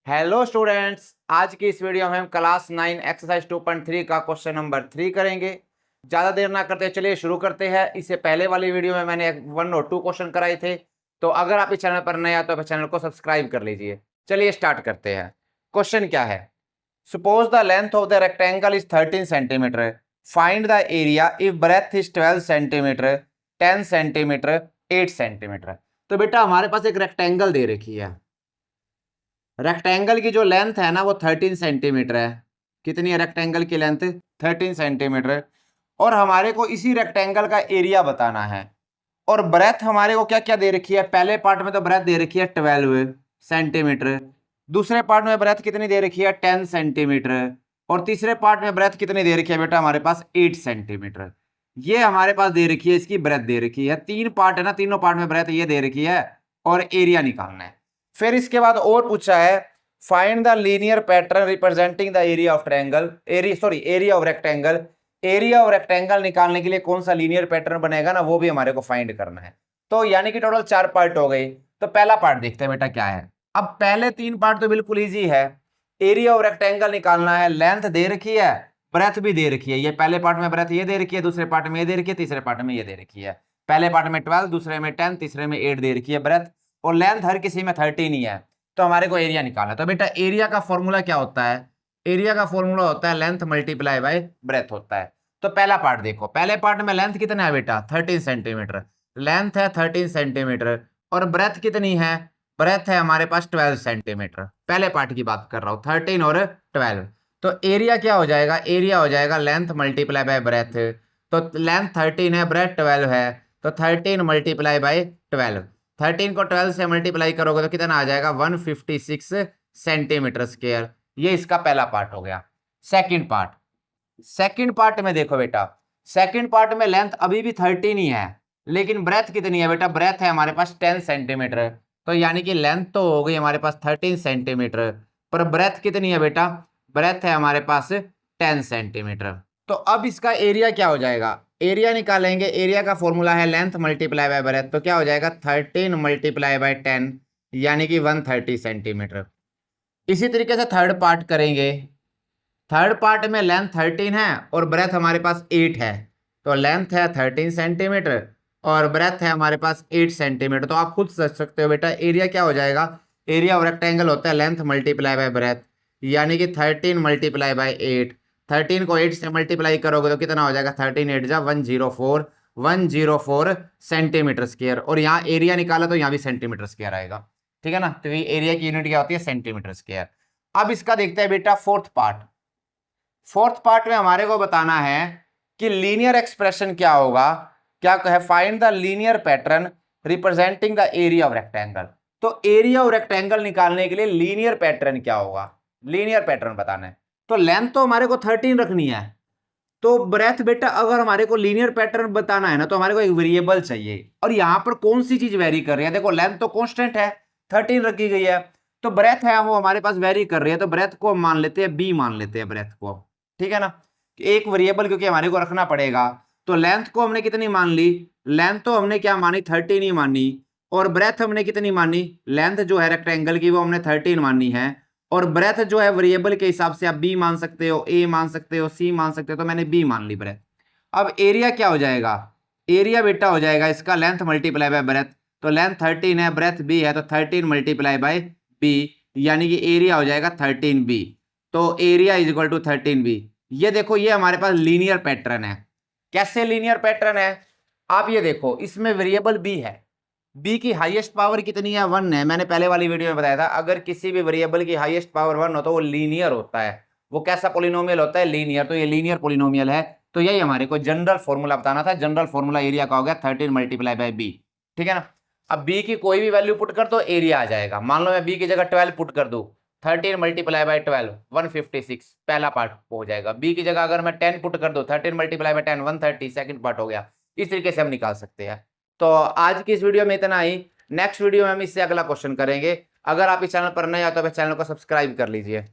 Hello students, आज की इस वीडियो में हम क्लास 9 एक्सरसाइज 2.3 का क्वेश्चन नंबर 3 करेंगे। ज़्यादा देर ना करते चलिए शुरू करते हैं। इससे पहले वाली वीडियो में मैंने 1 और 2 क्वेश्चन कराए थे, तो अगर आप इस चैनल पर नए आए तो चैनल को सब्सक्राइब कर लीजिए। चलिए स्टार्ट करते हैं। क्वेश्चन क्या है? Suppose the length of the rectangle is 13 centimetre, find the area if breadth is 12 centimetre, 10 centimetre, 8 centimetre. तो बेटा हमारे पास एक रेक्टेंगल दे रखी है। रेक्टेंगल की जो लेंथ है ना वो 13 सेंटीमीटर है। कितनी है रेक्टेंगल की लेंथ? 13 सेंटीमीटर। और हमारे को इसी रेक्टेंगल का एरिया बताना है। और ब्रेथ हमारे को क्या क्या दे रखी है? पहले पार्ट में तो ब्रेथ दे रखी है 12 सेंटीमीटर, दूसरे पार्ट में ब्रेथ कितनी दे रखी है? 10 सेंटीमीटर, और तीसरे पार्ट में ब्रेथ कितनी दे रखी है बेटा हमारे पास? 8 सेंटीमीटर। ये हमारे पास दे रखी है, इसकी ब्रेथ दे रखी है। 3 पार्ट है ना, तीनों पार्ट में ब्रेथ ये दे रखी है और एरिया निकालना है। फिर इसके बाद और पूछा है find the linear pattern representing the area of triangle, area of rectangle. Area of rectangle निकालने के लिए कौन सा लीनियर पैटर्न बनेगा ना, वो भी हमारे को फाइंड करना है। तो यानी कि टोटल 4 पार्ट हो गई। तो पहला पार्ट देखते हैं बेटा क्या है। अब पहले 3 पार्ट तो बिल्कुल इजी है। एरिया ऑफ रेक्टेंगल निकालना है, लेंथ दे रखी है, ब्रेथ भी दे रखी है। ये पहले पार्ट में ब्रेथ ये दे रखी है, दूसरे पार्ट में ये दे रखी है, तीसरे पार्ट में ये दे रखी है। पहले पार्ट में 12, दूसरे में 10, तीसरे में 8 दे रखी है ब्रेथ, और लेंथ हर किसी में 13 ही है। तो हमारे को एरिया निकालना है। तो बेटा एरिया का फॉर्मूला क्या होता है? एरिया का फॉर्मूला होता है लेंथ मल्टीप्लाई बाय ब्रेथ होता है। तो पहला पार्ट देखो, पहले पार्ट में लेंथ कितना है बेटा? 13 सेंटीमीटर। लेंथ है 13 सेंटीमीटर, और ब्रेथ कितनी है? ब्रेथ है हमारे पास 12 सेंटीमीटर। पहले पार्ट की बात कर रहा हूं, 13 और 12। तो एरिया क्या हो जाएगा? एरिया हो जाएगा लेंथ मल्टीप्लाई बाय ब्रेथ। तो लेंथ 13 है, ब्रेथ 12 है, तो 13 मल्टीप्लाई बाय 12। 13 को 12 से मल्टीप्लाई करोगे तो कितना आ जाएगा? 156 सेंटीमीटर स्क्वायर। ये इसका पहला पार्ट हो गया। सेकंड पार्ट में देखो बेटा, सेकंड पार्ट में लेंथ अभी भी 13 ही है, लेकिन ब्रेथ कितनी है बेटा? ब्रेथ है हमारे पास 10 सेंटीमीटर। तो यानी कि लेंथ तो हो गई हमारे पास 13 सेंटीमीटर, पर ब्रेथ कितनी है बेटा? ब्रेथ है हमारे पास 10 सेंटीमीटर। तो अब इसका एरिया क्या हो जाएगा? एरिया निकालेंगे। एरिया का फॉर्मूला है लेंथ मल्टीप्लाई बाय ब्रेथ। तो क्या हो जाएगा? 13 मल्टीप्लाई बाय 10, यानी कि 130 सेंटीमीटर। इसी तरीके से थर्ड पार्ट करेंगे। थर्ड पार्ट में लेंथ 13 है और ब्रेथ हमारे पास 8 है। तो लेंथ है 13 सेंटीमीटर और ब्रेथ है हमारे पास 8 सेंटीमीटर। तो आप खुद सोच सकते हो बेटा एरिया क्या हो जाएगा। एरिया ऑफ रेक्टेंगल होता है लेंथ मल्टीप्लाई बाय ब्रेथ, यानी कि 13 मल्टीप्लाई बाय 8। 13 को 8 से मल्टीप्लाई करोगे तो कितना हो जाएगा? 13 8 जा 104 सेंटीमीटर स्क्वायर। और यहाँ एरिया निकाला तो यहाँ भी सेंटीमीटर स्क्वायर आएगा। ठीक है ना? तो ये एरिया की यूनिट क्या होती है? Centimetre square. अब इसका देखते हैं बेटा फोर्थ पार्ट। फोर्थ पार्ट में हमारे को बताना है कि लीनियर एक्सप्रेशन क्या होगा। क्या है? Find the linear pattern representing the area of rectangle. तो एरिया ऑफ रेक्टेंगल निकालने के लिए लीनियर पैटर्न क्या होगा? लीनियर पैटर्न बताना है। तो लेंथ तो हमारे को 13 रखनी है। तो ब्रेथ बेटा अगर हमारे को लीनियर पैटर्न बताना है ना, तो हमारे को एक वेरिएबल चाहिए। और यहां पर कौन सी चीज वेरी कर रही है? देखो लेंथ तो कांस्टेंट है, 13 रखी गई है। तो ब्रेथ है वो हमारे पास वेरी कर रही है, तो ब्रेथ को मान लेते हैं बी, मान लेते हैं ब्रेथ को। ठीक है ना? एक वेरिएबल क्योंकि हमारे को रखना पड़ेगा। तो लेंथ को हमने कितनी मान ली? लेंथ तो हमने क्या मानी? 13 ही मानी। और ब्रेथ हमने कितनी मानी? लेंथ जो है रेक्टेंगल की वो हमने 13 मानी है। और ब्रेथ जो है वेरिएबल के हिसाब से आप बी मान सकते हो, ए मान सकते हो, सी मान सकते हो। तो मैंने बी मान ली ब्रेथ। अब एरिया क्या हो जाएगा? एरिया बेटा हो जाएगा इसका लेंथ मल्टीप्लाई बाय ब्रेथ। तो लेंथ 13 है, ब्रेथ बी है, तो 13 मल्टीप्लाई बाय बी, यानी कि एरिया हो जाएगा 13 बी। तो area is equal to 13 B. ये देखो ये हमारे पास लीनियर पैटर्न है। कैसे लीनियर पैटर्न है? आप ये देखो, इसमें वेरिएबल बी है। बी की हाईएस्ट पावर कितनी है? 1 है। मैंने पहले वाली वीडियो में बताया था अगर किसी भी वेरिएबल की हाईएस्ट पावर 1 हो तो वो लीनियर होता है। वो कैसा पॉलिनोमियल होता है? लीनियर। तो ये लीनियर पॉलिनोमियल है। तो यही हमारे को जनरल फॉर्मूला बताना था। जनरल फॉर्मूला एरिया का हो गया 13 मल्टीप्लाई बाय बी। ठीक है ना? अब बी की कोई भी वैल्यू पुट कर दो एरिया आ जाएगा। मान लो मैं बी की जगह 12 पुट कर दूं, 13 मल्टीप्लाई बाय 12 156, पहला पार्ट हो जाएगा। बी की जगह अगर मैं 10 पुट कर दूं, 13 मल्टीप्लाई बाय 10 130, सेकंड पार्ट हो गया। इस तरीके से हम निकाल सकते हैं। तो आज की इस वीडियो में इतना ही। नेक्स्ट वीडियो में हम इससे अगला क्वेश्चन करेंगे। अगर आप इस चैनल पर नए आते हो तो चैनल को सब्सक्राइब कर लीजिए।